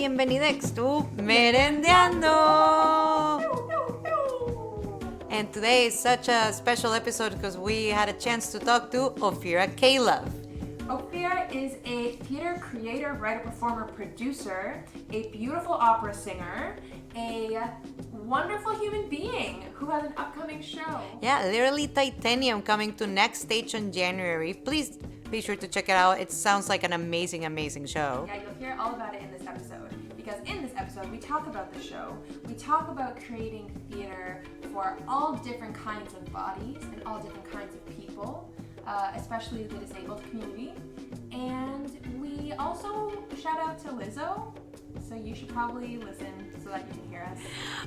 bienvenidex to Merendiando! And today is such a special episode because we had a chance to talk to Ophira Calof. Ophira is a theater creator, writer, performer, producer, a beautiful opera singer, a wonderful human being who has an upcoming show. Yeah, literally Titanium coming to Next Stage on January. Please be sure to check it out. It sounds like an amazing, amazing show. Yeah, you'll hear all about it in this episode. Because in this episode, we talk about the show. We talk about creating theater for all different kinds of bodies and all different kinds of people. Especially the disabled community. And we also shout out to Lizzo, so you should probably listen so that you can hear us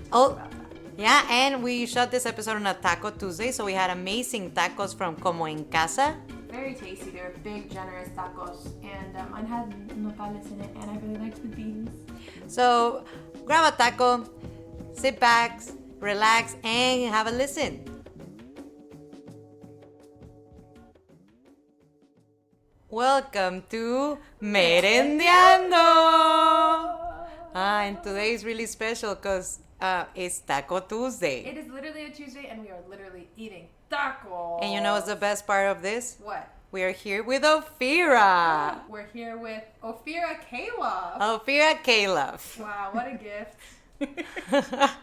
talk about that. Yeah, and we shot this episode on a Taco Tuesday, so we had amazing tacos from Como en Casa. Very tasty. They're big, generous tacos, and mine had nopales in it, and I really liked the beans. So grab a taco, sit back, relax, and have a listen. Welcome to Merendiando! And today is really special because it's Taco Tuesday. It is literally a Tuesday, and we are literally eating tacos. And you know what's the best part of this? What? We are here with Ophira. We're here with Ophira Calof. Ophira Calof. Wow, what a gift.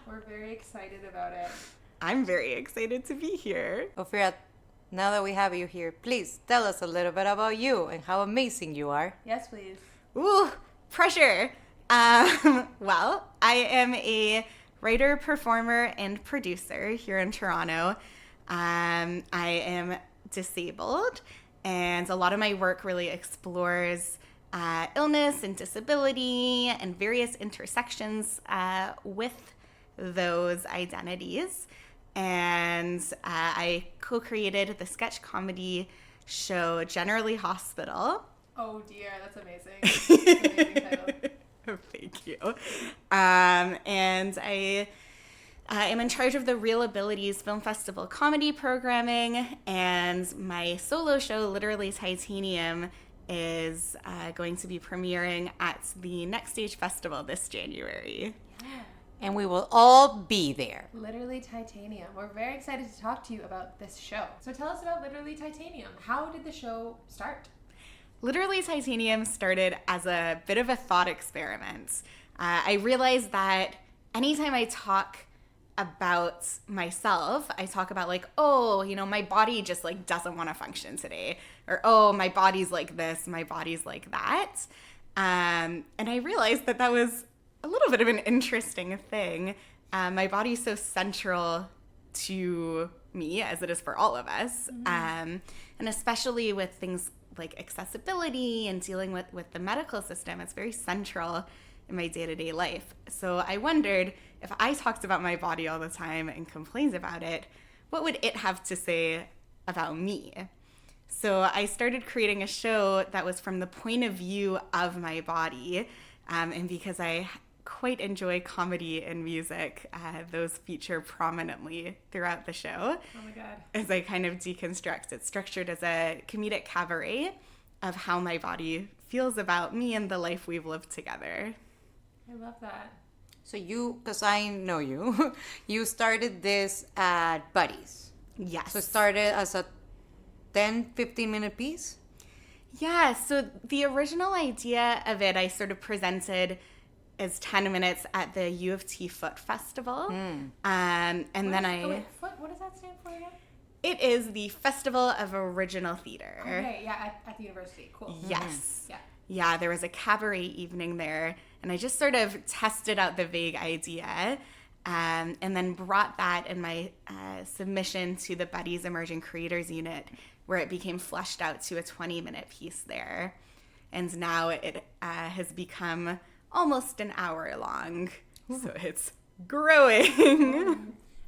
We're very excited about it. I'm very excited to be here. Ophira, now that we have you here, please tell us a little bit about you and how amazing you are. Yes, please. Ooh, pressure. Well, I am a writer, performer, and producer here in Toronto. I am disabled, and a lot of my work really explores illness and disability and various intersections with those identities. And I co-created the sketch comedy show Generally Hospital. Oh dear, that's amazing. That's an amazing title. Thank you. And I am in charge of the Real Abilities Film Festival comedy programming, and my solo show, Literally Titanium, is going to be premiering at the Next Stage Festival this January. Yeah. And we will all be there. Literally Titanium. We're very excited to talk to you about this show. So tell us about Literally Titanium. How did the show start? Literally Titanium started as a bit of a thought experiment. I realized that anytime I talk about myself, I talk about like, oh, you know, my body just like doesn't want to function today. Or, oh, my body's like this, my body's like that. And I realized that was a little bit of an interesting thing. My body's so central to me, as it is for all of us. Mm-hmm. And especially with things like accessibility and dealing with the medical system, it's very central in my day-to-day life. So I wondered, if I talked about my body all the time and complained about it, what would it have to say about me? So I started creating a show that was from the point of view of my body. And because I quite enjoy comedy and music, those feature prominently throughout the show. Oh my God. As I kind of deconstruct, it's structured as a comedic cabaret of how my body feels about me and the life we've lived together. I love that. So you, because I know you, you started this at Buddies. Yes. So it started as a 10-15 minute piece? Yeah, so the original idea of it, I sort of presented as 10 minutes at the U of T Foot Festival. And then Foot? What does that stand for again? It is the Festival of Original Theater. Okay, yeah, at the university. Cool. Yes. Yeah. Yeah, there was a cabaret evening there, and I just sort of tested out the vague idea, and then brought that in my submission to the Buddies Emerging Creators Unit, where it became fleshed out to a 20-minute piece there. And now it has become almost an hour long, so it's growing.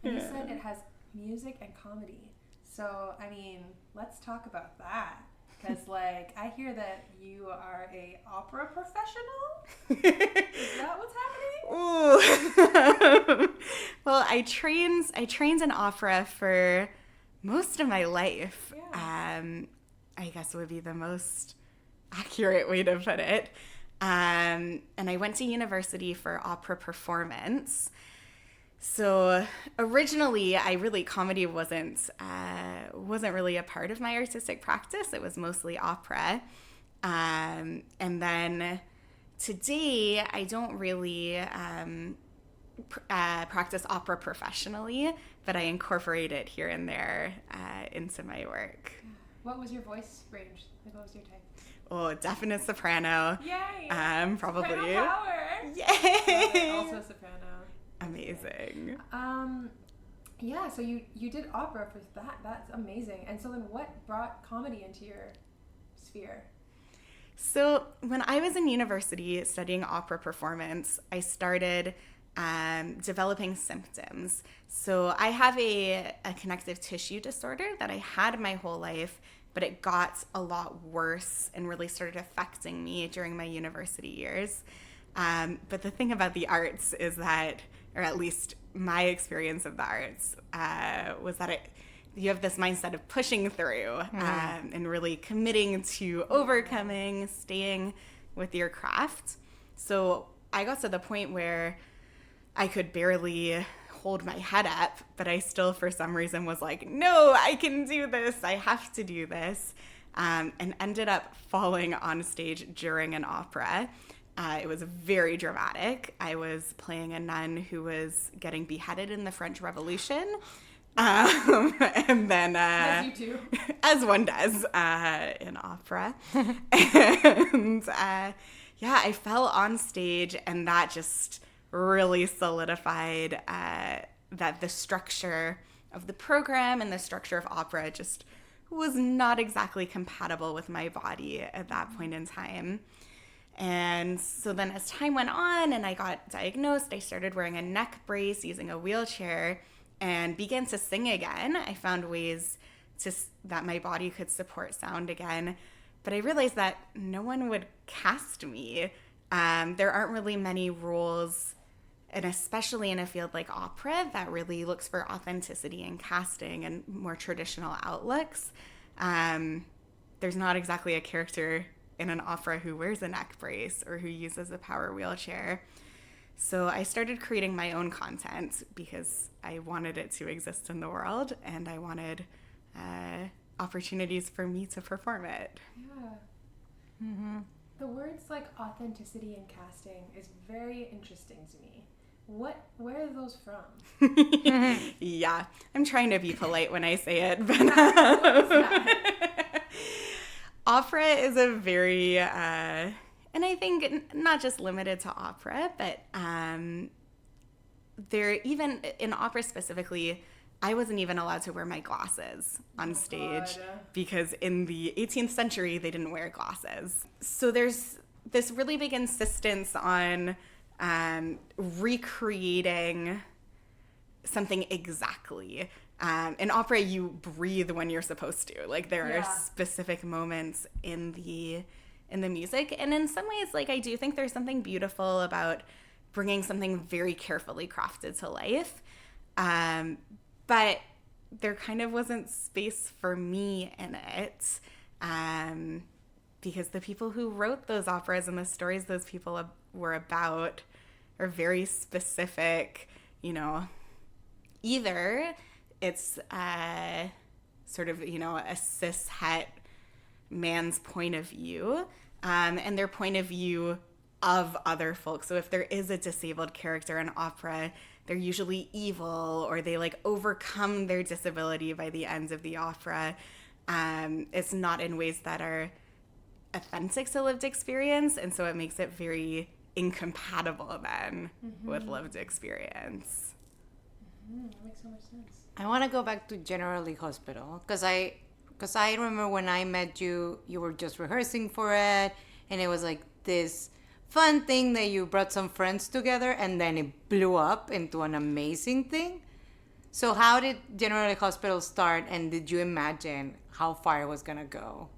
And you said it has music and comedy. So, I mean, let's talk about that. Because, like, I hear that you are a opera professional. Is that what's happening? Ooh. Well, I trained in opera for most of my life. Yeah. I guess would be the most accurate way to put it. And I went to university for opera performance. So originally, comedy wasn't really a part of my artistic practice. It was mostly opera. And then today, I don't really practice opera professionally, but I incorporate it here and there into my work. What was your voice range? Like, what was your type? Oh, definite soprano. Yay! Probably. Soprano power! Yay! Also soprano. Amazing. Yeah, so you did opera for that. That's amazing. And so then what brought comedy into your sphere? So when I was in university studying opera performance, I started developing symptoms. So I have a connective tissue disorder that I had my whole life, but it got a lot worse and really started affecting me during my university years. But the thing about the arts is that, or at least my experience of the arts, was that you have this mindset of pushing through and really committing to overcoming, staying with your craft. So I got to the point where I could barely hold my head up, but I still, for some reason, was like, no, I can do this. I have to do this. And ended up falling on stage during an opera. It was very dramatic. I was playing a nun who was getting beheaded in the French Revolution. And then, As you do. as one does in opera. And yeah, I fell on stage, and that just really solidified that the structure of the program and the structure of opera just was not exactly compatible with my body at that point in time. And so then as time went on and I got diagnosed, I started wearing a neck brace, using a wheelchair, and began to sing again. I found ways that my body could support sound again. But I realized that no one would cast me. There aren't really many roles, and especially in a field like opera that really looks for authenticity in casting and more traditional outlooks. There's not exactly a character in an opera who wears a neck brace or who uses a power wheelchair. So I started creating my own content because I wanted it to exist in the world, and I wanted opportunities for me to perform it. Yeah. Mm-hmm. The words like authenticity in casting is very interesting to me. Where are those from? Yeah, I'm trying to be polite when I say it, but What is that? opera is a very, and I think not just limited to opera, but there, even in opera specifically, I wasn't even allowed to wear my glasses on stage because in the 18th century, they didn't wear glasses. So there's this really big insistence on recreating something exactly. In opera, you breathe when you're supposed to. Like, there are specific moments in the music, and in some ways, like, I do think there's something beautiful about bringing something very carefully crafted to life. But there kind of wasn't space for me in it, because the people who wrote those operas and the stories those people were about are very specific. You know, either it's sort of, you know, a cis-het man's point of view, and their point of view of other folks. So if there is a disabled character in opera, they're usually evil, or they like overcome their disability by the end of the opera. It's not in ways that are authentic to lived experience, and so it makes it very incompatible then with lived experience. That makes so much sense. I want to go back to General Lee Hospital because I remember when I met you, you were just rehearsing for it, and it was like this fun thing that you brought some friends together, and then it blew up into an amazing thing. So how did General Lee Hospital start, and did you imagine how far it was gonna go?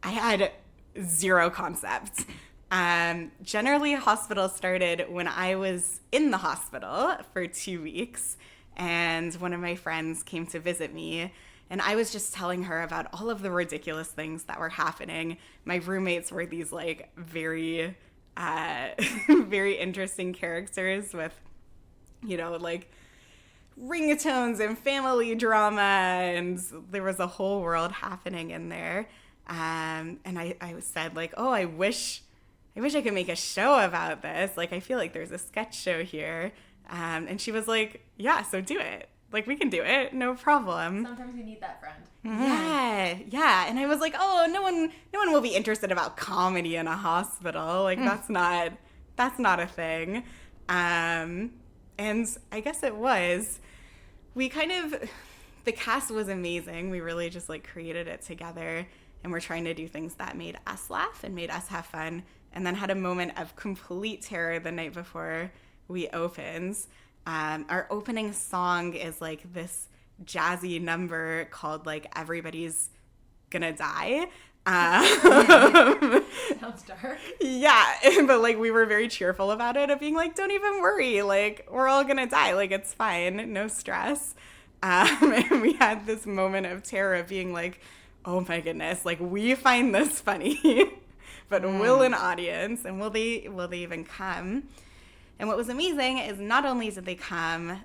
I had zero concept. General Lee Hospital started when I was in the hospital for 2 weeks, and one of my friends came to visit me, and I was just telling her about all of the ridiculous things that were happening. My roommates were these like very very interesting characters with, like ringtones and family drama, and there was a whole world happening in there. And I said, like, oh, I wish I could make a show about this. Like, I feel like there's a sketch show here. And she was like, yeah, so do it. Like, we can do it. No problem. Sometimes you need that friend. Yeah. And I was like, oh, no one will be interested about comedy in a hospital. Like, that's not a thing. And I guess it was. The cast was amazing. We really just, like, created it together. And we're trying to do things that made us laugh and made us have fun. And then had a moment of complete terror the night before we opened. Our opening song is like this jazzy number called like Everybody's Gonna Die. Sounds dark. Yeah, but like we were very cheerful about it, of being like, don't even worry, like we're all gonna die, like it's fine, no stress. And we had this moment of terror of being like, oh my goodness, like we find this funny, but will an audience, and will they even come? And what was amazing is not only did they come,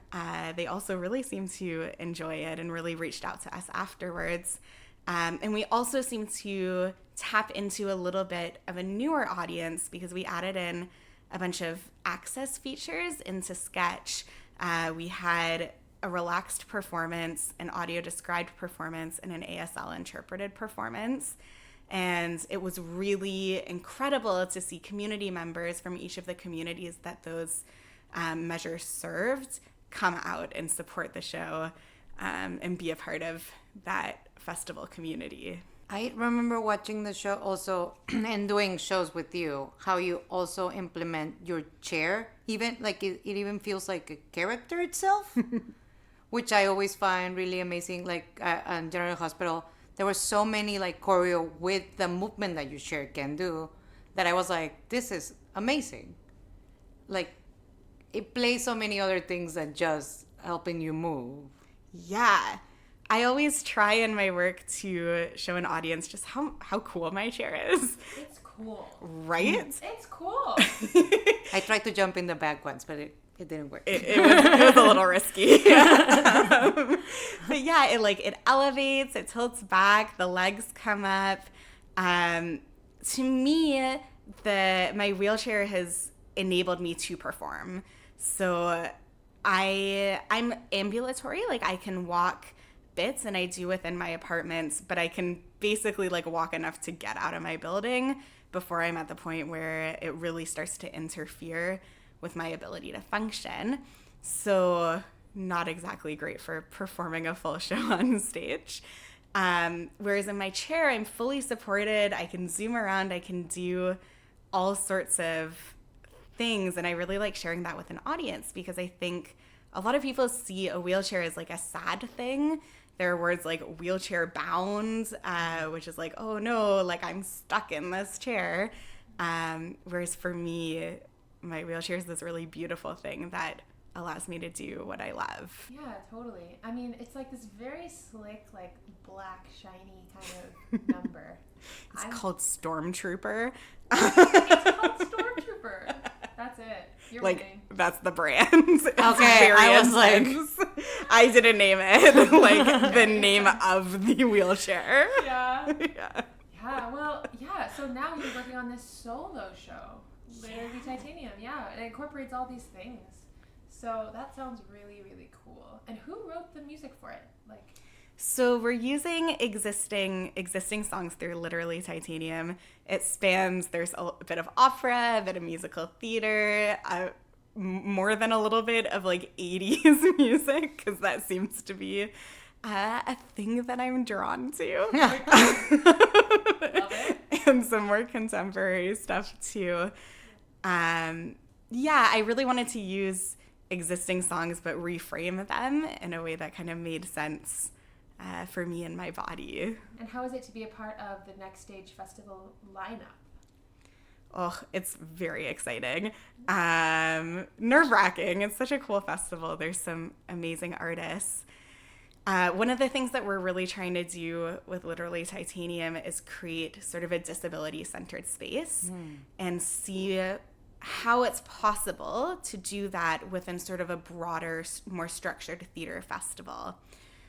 they also really seemed to enjoy it and really reached out to us afterwards. And we also seemed to tap into a little bit of a newer audience because we added in a bunch of access features into Sketch. We had a relaxed performance, an audio described performance, and an ASL interpreted performance. And it was really incredible to see community members from each of the communities that those measures served come out and support the show and be a part of that festival community. I remember watching the show also and doing shows with you, how you also implement your chair, even like it even feels like a character itself, which I always find really amazing. Like on General Hospital, there were so many like choreo with the movement that your chair can do that I was like, this is amazing. Like it plays so many other things than just helping you move. Yeah. I always try in my work to show an audience just how cool my chair is. It's cool. Right? It's cool. I tried to jump in the back once, but it didn't work. It was a little risky. But yeah, it elevates, it tilts back, the legs come up. To me, my wheelchair has enabled me to perform. So I'm ambulatory, like I can walk bits, and I do within my apartments, but I can basically like walk enough to get out of my building before I'm at the point where it really starts to interfere with my ability to function. So not exactly great for performing a full show on stage. Whereas in my chair, I'm fully supported. I can zoom around. I can do all sorts of things. And I really like sharing that with an audience because I think a lot of people see a wheelchair as like a sad thing. There are words like wheelchair bound, which is like, oh no, like I'm stuck in this chair. Whereas for me, my wheelchair is this really beautiful thing that allows me to do what I love. Yeah, totally. I mean, it's like this very slick, like black, shiny kind of number. It's called Stormtrooper. It's called Stormtrooper. That's it. You're like winning. That's the brand. It's okay, I was like, I didn't name it. Like the name of the wheelchair. Yeah. Yeah. Yeah. Well, yeah. So now you're working on this solo show, Literally Titanium. Yeah, it incorporates all these things. So that sounds really, really cool. And who wrote the music for it? So we're using existing songs through Literally Titanium. It spans, there's a bit of opera, a bit of musical theater, more than a little bit of like 80s music, because that seems to be a thing that I'm drawn to. Love it. And some more contemporary stuff too. Yeah, I really wanted to use existing songs but reframe them in a way that kind of made sense for me and my body. And how is it to be a part of the Next Stage Festival lineup? Oh, it's very exciting. Nerve-wracking. It's such a cool festival. There's some amazing artists. One of the things that we're really trying to do with Literally Titanium is create sort of a disability-centered space and see how it's possible to do that within sort of a broader, more structured theater festival.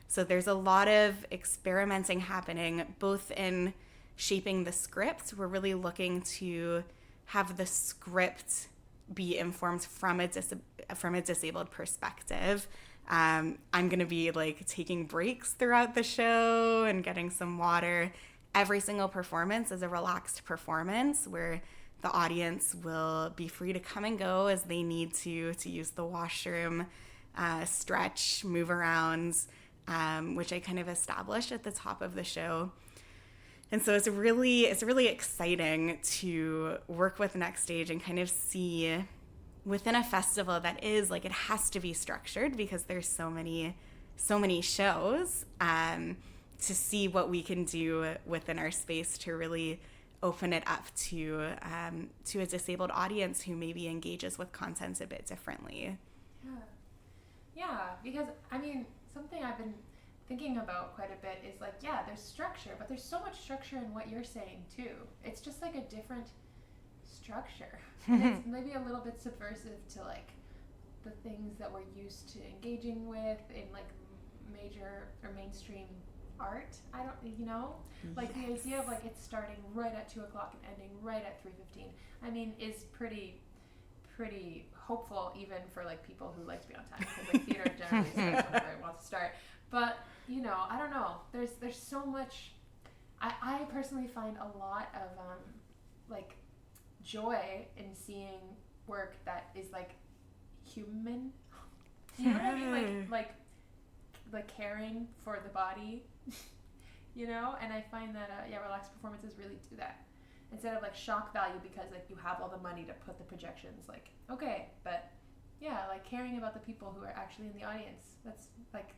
So there's a lot of experimenting happening, both in shaping the script. We're really looking to have the script be informed from a disabled perspective. I'm going to be like taking breaks throughout the show and getting some water. Every single performance is a relaxed performance where the audience will be free to come and go as they need to use the washroom, stretch, move around, which I kind of established at the top of the show. And so it's really exciting to work with Next Stage and kind of see within a festival that is like, it has to be structured because there's so many shows, to see what we can do within our space to really open it up to a disabled audience who maybe engages with content a bit differently. Yeah, because I mean, something I've been thinking about quite a bit is like, yeah, there's structure, but there's so much structure in what you're saying too. It's just like a different structure. And it's maybe a little bit subversive to like the things that we're used to engaging with in like major or mainstream art. I don't, like the idea of like it's starting right at 2:00 and ending right at 3:15. I mean, is pretty hopeful even for like people who like to be on time, because like theater generally starts whenever it wants to start. But I don't know. There's so much. I personally find a lot of like joy in seeing work that is like human. You know what I mean? Like caring for the body. And I find that relaxed performances really do that. Instead of like shock value because like you have all the money to put the projections, like okay, but yeah, like caring about the people who are actually in the audience. That's like,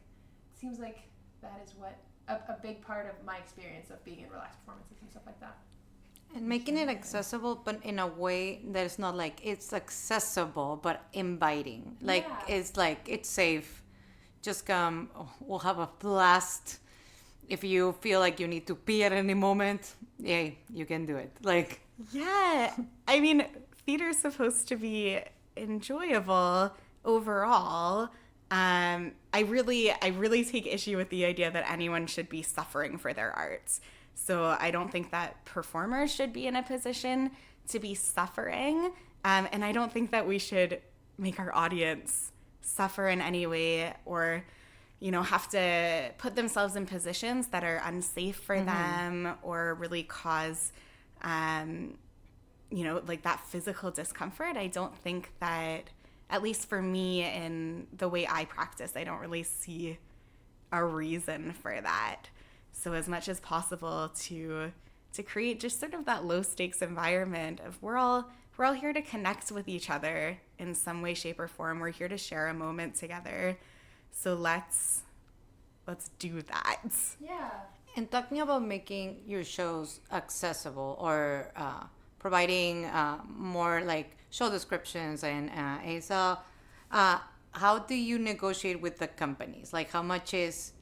seems like that is what a big part of my experience of being in relaxed performances and stuff like that. And making it accessible, but in a way that it's not like it's accessible, but inviting. Like it's safe. Just come. We'll have a blast. If you feel like you need to pee at any moment, yay, you can do it. Like, yeah, I mean, theater's supposed to be enjoyable overall. I really take issue with the idea that anyone should be suffering for their art. So I don't think that performers should be in a position to be suffering. And I don't think that we should make our audience suffer in any way or have to put themselves in positions that are unsafe for them or really cause, like that physical discomfort. I don't think that, at least for me in the way I practice, I don't really see a reason for that. So as much as possible to create just sort of that low stakes environment of we're all here to connect with each other in some way, shape, or form. We're here to share a moment together. So let's do that. Yeah. And talking about making your shows accessible or providing more like show descriptions and how do you negotiate with the companies? Like how much is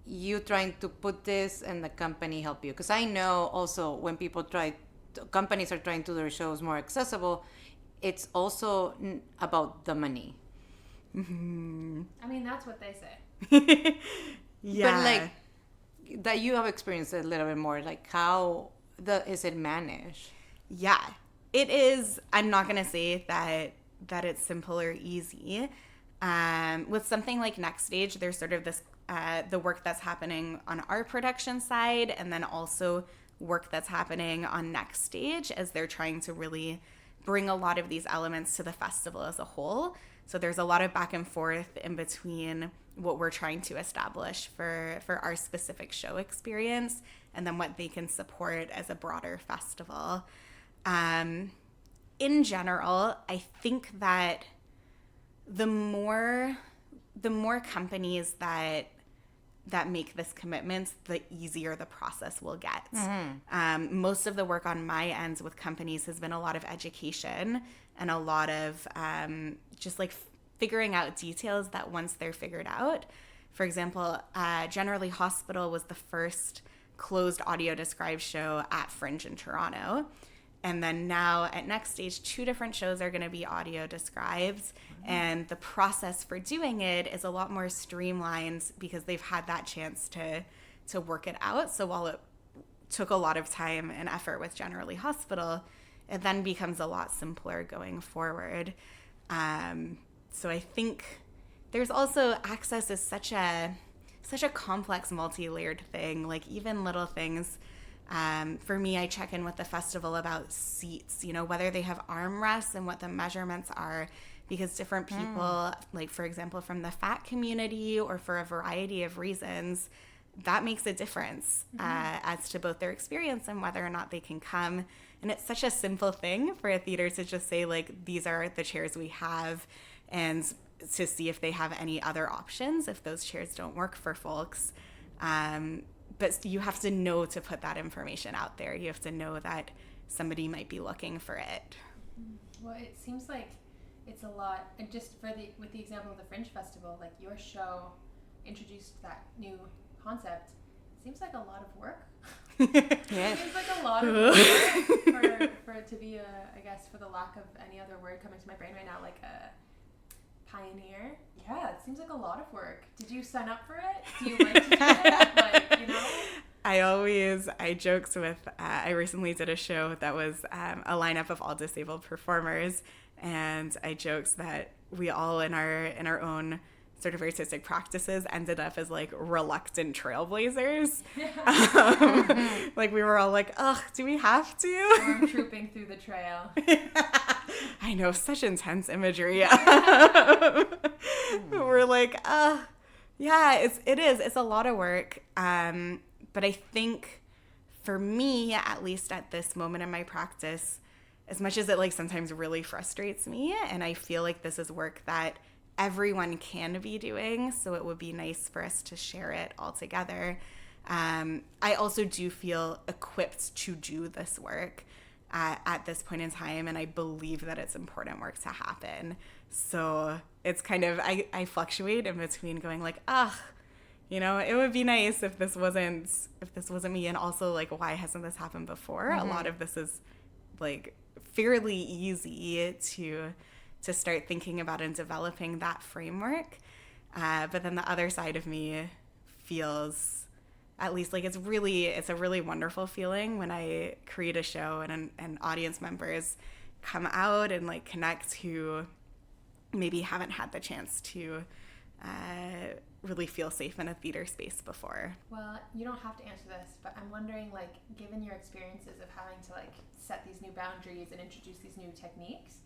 you trying to put this and the company help you? Because I know also when companies are trying to do their shows more accessible, it's also about the money. Mm-hmm. I mean, that's what they say. Yeah. But like that you have experienced a little bit more, like how is it managed? Yeah, it is. I'm not going to say that it's simple or easy. With something like Next Stage, there's sort of this, the work that's happening on our production side and then also work that's happening on Next Stage as they're trying to really bring a lot of these elements to the festival as a whole. So there's a lot of back and forth in between what we're trying to establish for our specific show experience and then what they can support as a broader festival. In general, I think that the more companies that make this commitment, the easier the process will get. Mm-hmm. Most of the work on my end with companies has been a lot of education and a lot of just like figuring out details that once they're figured out, For example, Generally Hospital was the first closed audio described show at Fringe in Toronto. And then now at Next Stage, 2 different shows are going to be audio described. Mm-hmm. And the process for doing it is a lot more streamlined because they've had that chance to work it out. So while it took a lot of time and effort with Generally Hospital, it then becomes a lot simpler going forward. So I think there's also access is such a complex, multi-layered thing. Like even little things. For me, I check in with the festival about seats, whether they have armrests and what the measurements are, because different people, like for example, from the fat community or for a variety of reasons, that makes a difference as to both their experience and whether or not they can come. And it's such a simple thing for a theater to just say, like, these are the chairs we have, and to see if they have any other options if those chairs don't work for folks. But you have to know to put that information out there. You have to know that somebody might be looking for it. Well, it seems like it's a lot, and just with the example of the Fringe Festival, like your show introduced that new concept. Seems like a lot of work. Yeah. It seems like a lot of work for it to be I guess for the lack of any other word coming to my brain right now, like a pioneer. Yeah, it seems like a lot of work. Did you sign up for it? Do you like to do it? I joked with, I recently did a show that was a lineup of all disabled performers, and I joked that we all in our own sort of artistic practices ended up as like reluctant trailblazers. Like we were all like, ugh, do we have to? Trooping through the trail. I know, such intense imagery. We're like, yeah, it's a lot of work. But I think for me, at least at this moment in my practice, as much as it like sometimes really frustrates me, and I feel like this is work that everyone can be doing, so it would be nice for us to share it all together. I also do feel equipped to do this work at this point in time, and I believe that it's important work to happen. So it's kind of, I fluctuate in between going like, it would be nice if this wasn't me, and also like, why hasn't this happened before? Mm-hmm. A lot of this is like fairly easy to start thinking about and developing that framework. But then the other side of me feels, at least like it's a really wonderful feeling when I create a show and audience members come out and like connect who maybe haven't had the chance to really feel safe in a theater space before. Well, you don't have to answer this, but I'm wondering, like, given your experiences of having to like set these new boundaries and introduce these new techniques,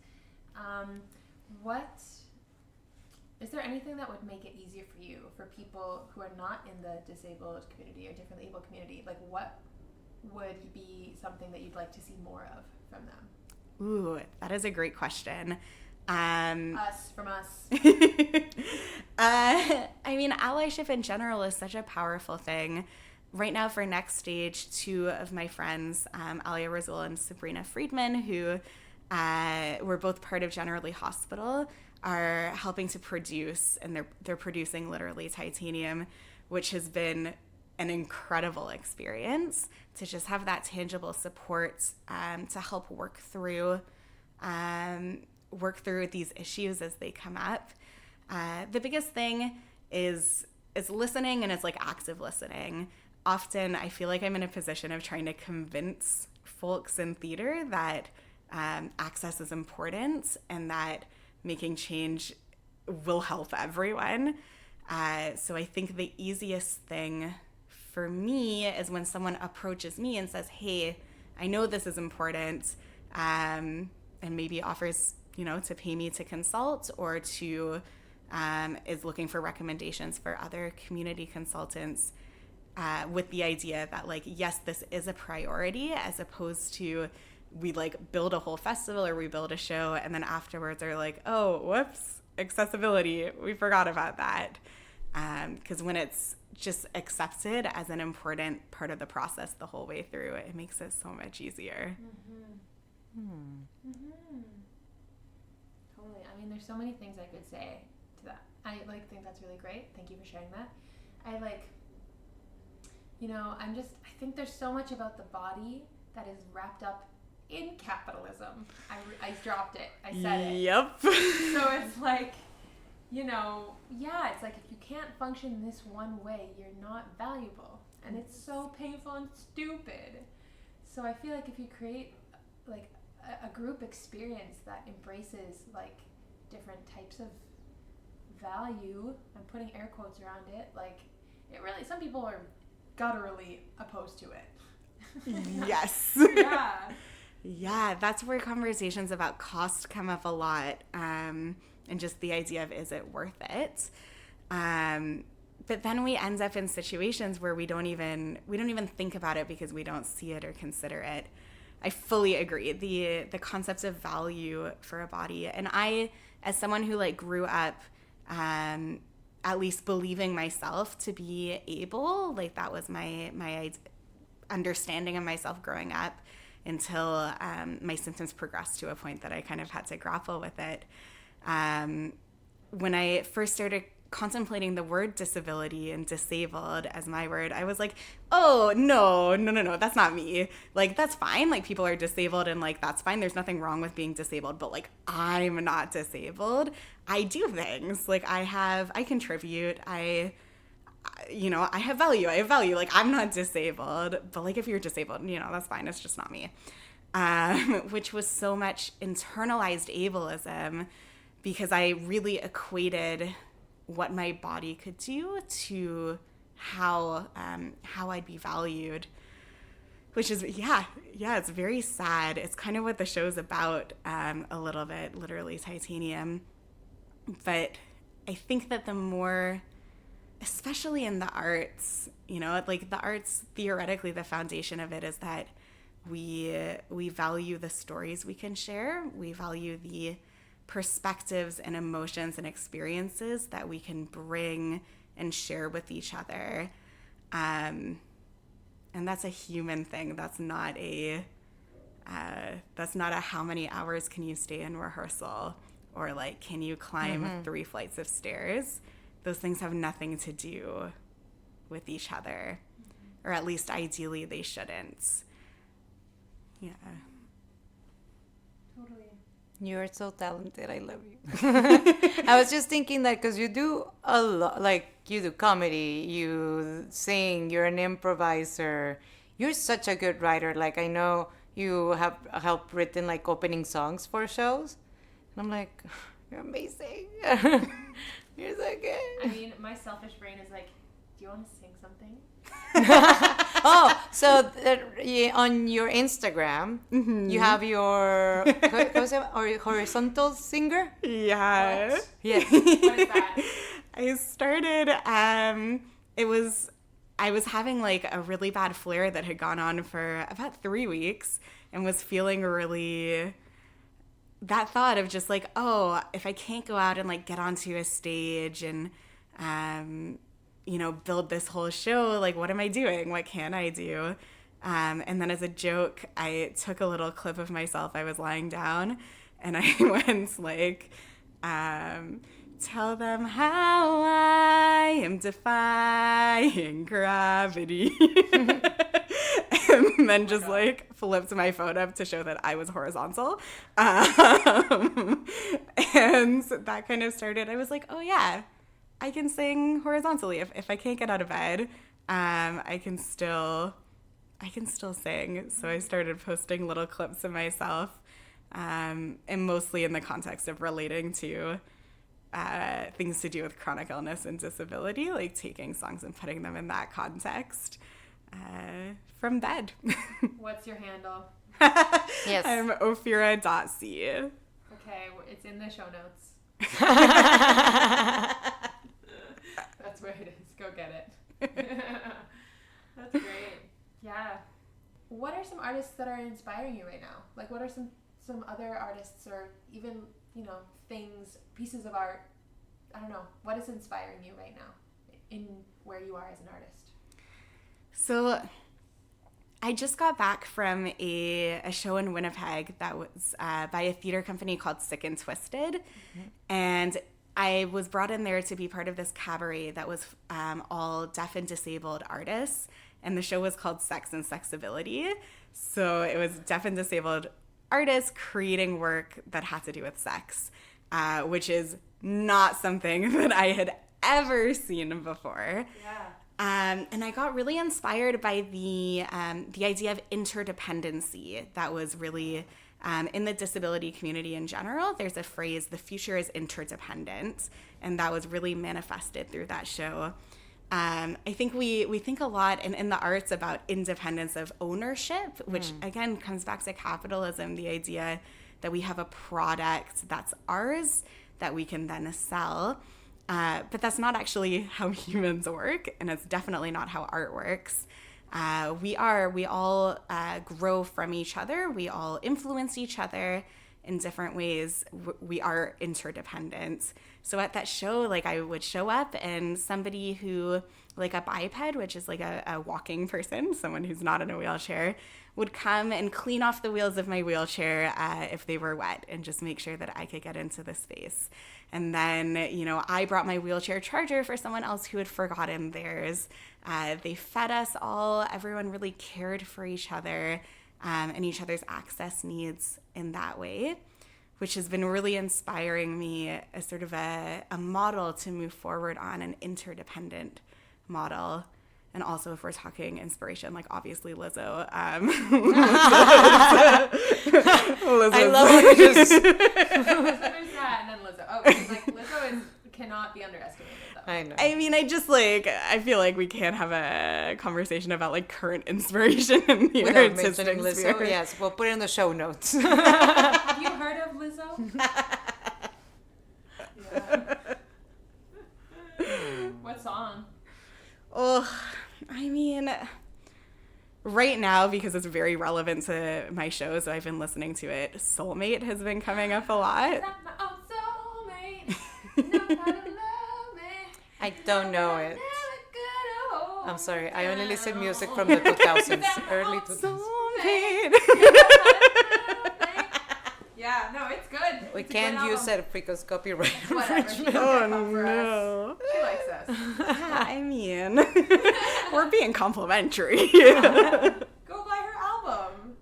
is there anything that would make it easier for you, for people who are not in the disabled community or differently able community? Like, what would be something that you'd like to see more of from them? Ooh, that is a great question. From us. I mean, allyship in general is such a powerful thing. Right now for Next Stage, 2 of my friends, Alia Razul and Sabrina Friedman, who were both part of Generally Hospital, are helping to produce, and they're producing literally Titanium, which has been an incredible experience to just have that tangible support to help work through these issues as they come up. The biggest thing is listening, and it's like active listening. Often I feel like I'm in a position of trying to convince folks in theater that access is important and that making change will help everyone. So I think the easiest thing for me is when someone approaches me and says, hey, I know this is important, and maybe offers, to pay me to consult, or to is looking for recommendations for other community consultants, with the idea that, like, yes, this is a priority, as opposed to we like build a whole festival or we build a show and then afterwards are like, oh, whoops, accessibility, we forgot about that. Because when it's just accepted as an important part of the process the whole way through, it makes it so much easier. Mm-hmm. Mm-hmm. Totally. I mean, there's so many things I could say to that. I think that's really great. Thank you for sharing that. I think there's so much about the body that is wrapped up in capitalism. I dropped it. I said it. Yep. So it's like, it's like if you can't function this one way, you're not valuable. And it's so painful and stupid. So I feel like if you create like a group experience that embraces like different types of value, I'm putting air quotes around it, like it really, some people are gutturally opposed to it. Yes. Yeah. Yeah, that's where conversations about cost come up a lot, and just the idea of, is it worth it? But then we end up in situations where we don't even think about it because we don't see it or consider it. I fully agree. The concept of value for a body, and I, as someone who like grew up, at least believing myself to be able, like that was my understanding of myself growing up, until my symptoms progressed to a point that I kind of had to grapple with it. When I first started contemplating the word disability and disabled as my word, I was like, oh, no, that's not me. Like, that's fine. Like, people are disabled and, like, that's fine. There's nothing wrong with being disabled. But, like, I'm not disabled. I do things. Like, I contribute. I have value. Like, I'm not disabled. But, like, if you're disabled, that's fine. It's just not me. Which was so much internalized ableism, because I really equated what my body could do to how I'd be valued, which is, it's very sad. It's kind of what the show's about, a little bit, literally titanium. But I think that the more, especially in the arts, like the arts, theoretically, the foundation of it is that we value the stories we can share. We value the perspectives and emotions and experiences that we can bring and share with each other. And that's a human thing. That's not a how many hours can you stay in rehearsal, or like, can you climb 3 flights of stairs? Those things have nothing to do with each other, or at least ideally they shouldn't. Yeah. Totally. You're so talented. I love you. I was just thinking that because you do a lot, like you do comedy, you sing, you're an improviser. You're such a good writer. Like, I know you have helped written like opening songs for shows. And I'm like, you're amazing. You're so good. I mean, my selfish brain is like, do you want to sing something? Oh, so on your Instagram, you have your horizontal singer? Yeah. What? Yeah. What is that? I started, I was having like a really bad flare that had gone on for about 3 weeks, and was feeling really, that thought of just like, oh, if I can't go out and like get onto a stage and, build this whole show, like, what am I doing? What can I do? And then as a joke, I took a little clip of myself. I was lying down, and I went like, tell them how I am defying gravity. And then just like flipped my phone up to show that I was horizontal. And that kind of started, I was like, oh yeah, I can sing horizontally. If I can't get out of bed, I can still sing. So I started posting little clips of myself, and mostly in the context of relating to things to do with chronic illness and disability, like taking songs and putting them in that context from bed. What's your handle? Yes. I'm Ophira.c. Okay, it's in the show notes. That's where it is. Go get it. That's great. Yeah. What are some artists that are inspiring you right now? Like, what are some other artists, or even, things, pieces of art? I don't know. What is inspiring you right now in where you are as an artist? So I just got back from a show in Winnipeg that was by a theater company called Sick and Twisted. Mm-hmm. And I was brought in there to be part of this cabaret that was all deaf and disabled artists, and the show was called Sex and SexAbility. So it was deaf and disabled artists creating work that had to do with sex, which is not something that I had ever seen before. Yeah. And I got really inspired by the idea of interdependency that was really in the disability community in general. There's a phrase, the future is interdependent, and that was really manifested through that show. I think we think a lot in the arts about independence of ownership, which again comes back to capitalism, the idea that we have a product that's ours that we can then sell. But that's not actually how humans work, and it's definitely not how art works. We all grow from each other. We all influence each other in different ways. We are interdependent. So at that show, like, I would show up and somebody who, like a biped, which is like a walking person, someone who's not in a wheelchair, would come and clean off the wheels of my wheelchair if they were wet and just make sure that I could get into the space. And then, I brought my wheelchair charger for someone else who had forgotten theirs. They fed us all. Everyone really cared for each other and each other's access needs in that way, which has been really inspiring me as sort of a model to move forward on, an interdependent model. And also, if we're talking inspiration, like, obviously Lizzo. Lizzo. I love how you just... There's that, and then Lizzo. Oh, because, like, Lizzo cannot be underestimated, though. I know. I mean, I feel like we can't have a conversation about, like, current inspiration in the Without artistic mentioning Lizzo, sphere. yes, we'll put it in the show notes. Have you heard of Lizzo? Yeah. What song? Oh, I mean, right now, because it's very relevant to my show, so I've been listening to it, Soulmate has been coming up a lot. My own soulmate. Know how to love me. I don't know it. Never gonna hold I'm sorry, I only listen music from the 2000s, early 2000s. Soulmate. Yeah, no, it's good. We It's a can't good use album. it because copyright Whatever. She infringement. don't Oh, come for us. no. She likes us. I mean, we're being complimentary. Go buy her album.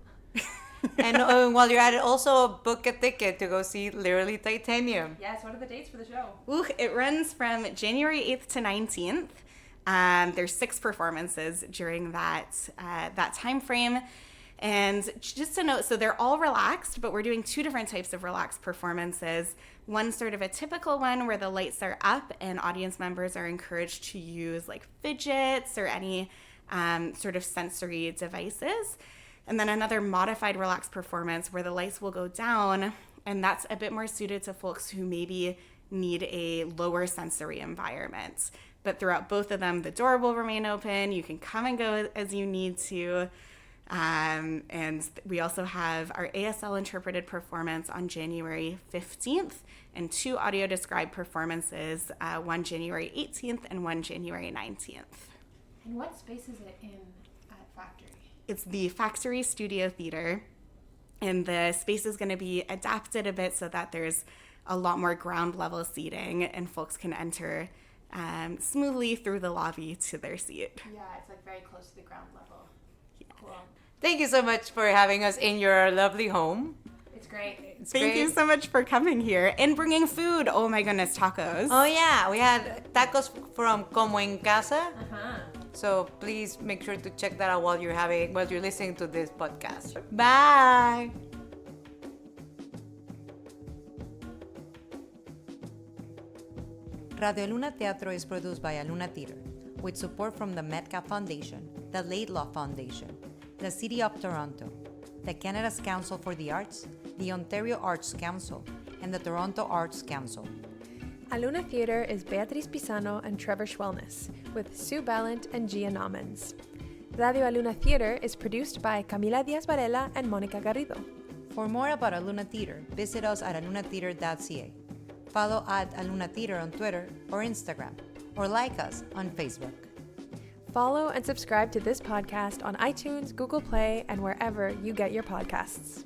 And while you're at it, also book a ticket to go see Literally Titanium. Yes, what are the dates for the show? Ooh, it runs from January 8th to 19th. There's 6 performances during that time frame. And just to note, so they're all relaxed, but we're doing 2 different types of relaxed performances. One sort of a typical one where the lights are up and audience members are encouraged to use like fidgets or any sort of sensory devices. And then another modified relaxed performance where the lights will go down, and that's a bit more suited to folks who maybe need a lower sensory environment. But throughout both of them, the door will remain open. You can come and go as you need to. And we also have our ASL interpreted performance on January 15th and 2 audio described performances, one January 18th and one January 19th. And what space is it in at Factory? It's the Factory Studio Theater, and the space is going to be adapted a bit so that there's a lot more ground level seating and folks can enter smoothly through the lobby to their seat. Yeah, it's like very close to the ground level. Yeah. Cool. Thank you so much for having us in your lovely home. It's great. Thank you so much for coming here and bringing food. Oh my goodness, tacos. Oh yeah, we had tacos from Como en Casa. Uh-huh. So please make sure to check that out while you're listening to this podcast. Bye. Radio Luna Teatro is produced by Aluna Theater with support from the Metcalf Foundation, the Laidlaw Foundation, the City of Toronto, the Canada's Council for the Arts, the Ontario Arts Council, and the Toronto Arts Council. Aluna Theater is Beatriz Pisano and Trevor Schwellness, with Sue Ballant and Gia Naumanns. Radio Aluna Theater is produced by Camila Diaz Varela and Monica Garrido. For more about Aluna Theater, visit us at alunatheater.ca. Follow at Aluna Theater on Twitter or Instagram, or like us on Facebook. Follow and subscribe to this podcast on iTunes, Google Play, and wherever you get your podcasts.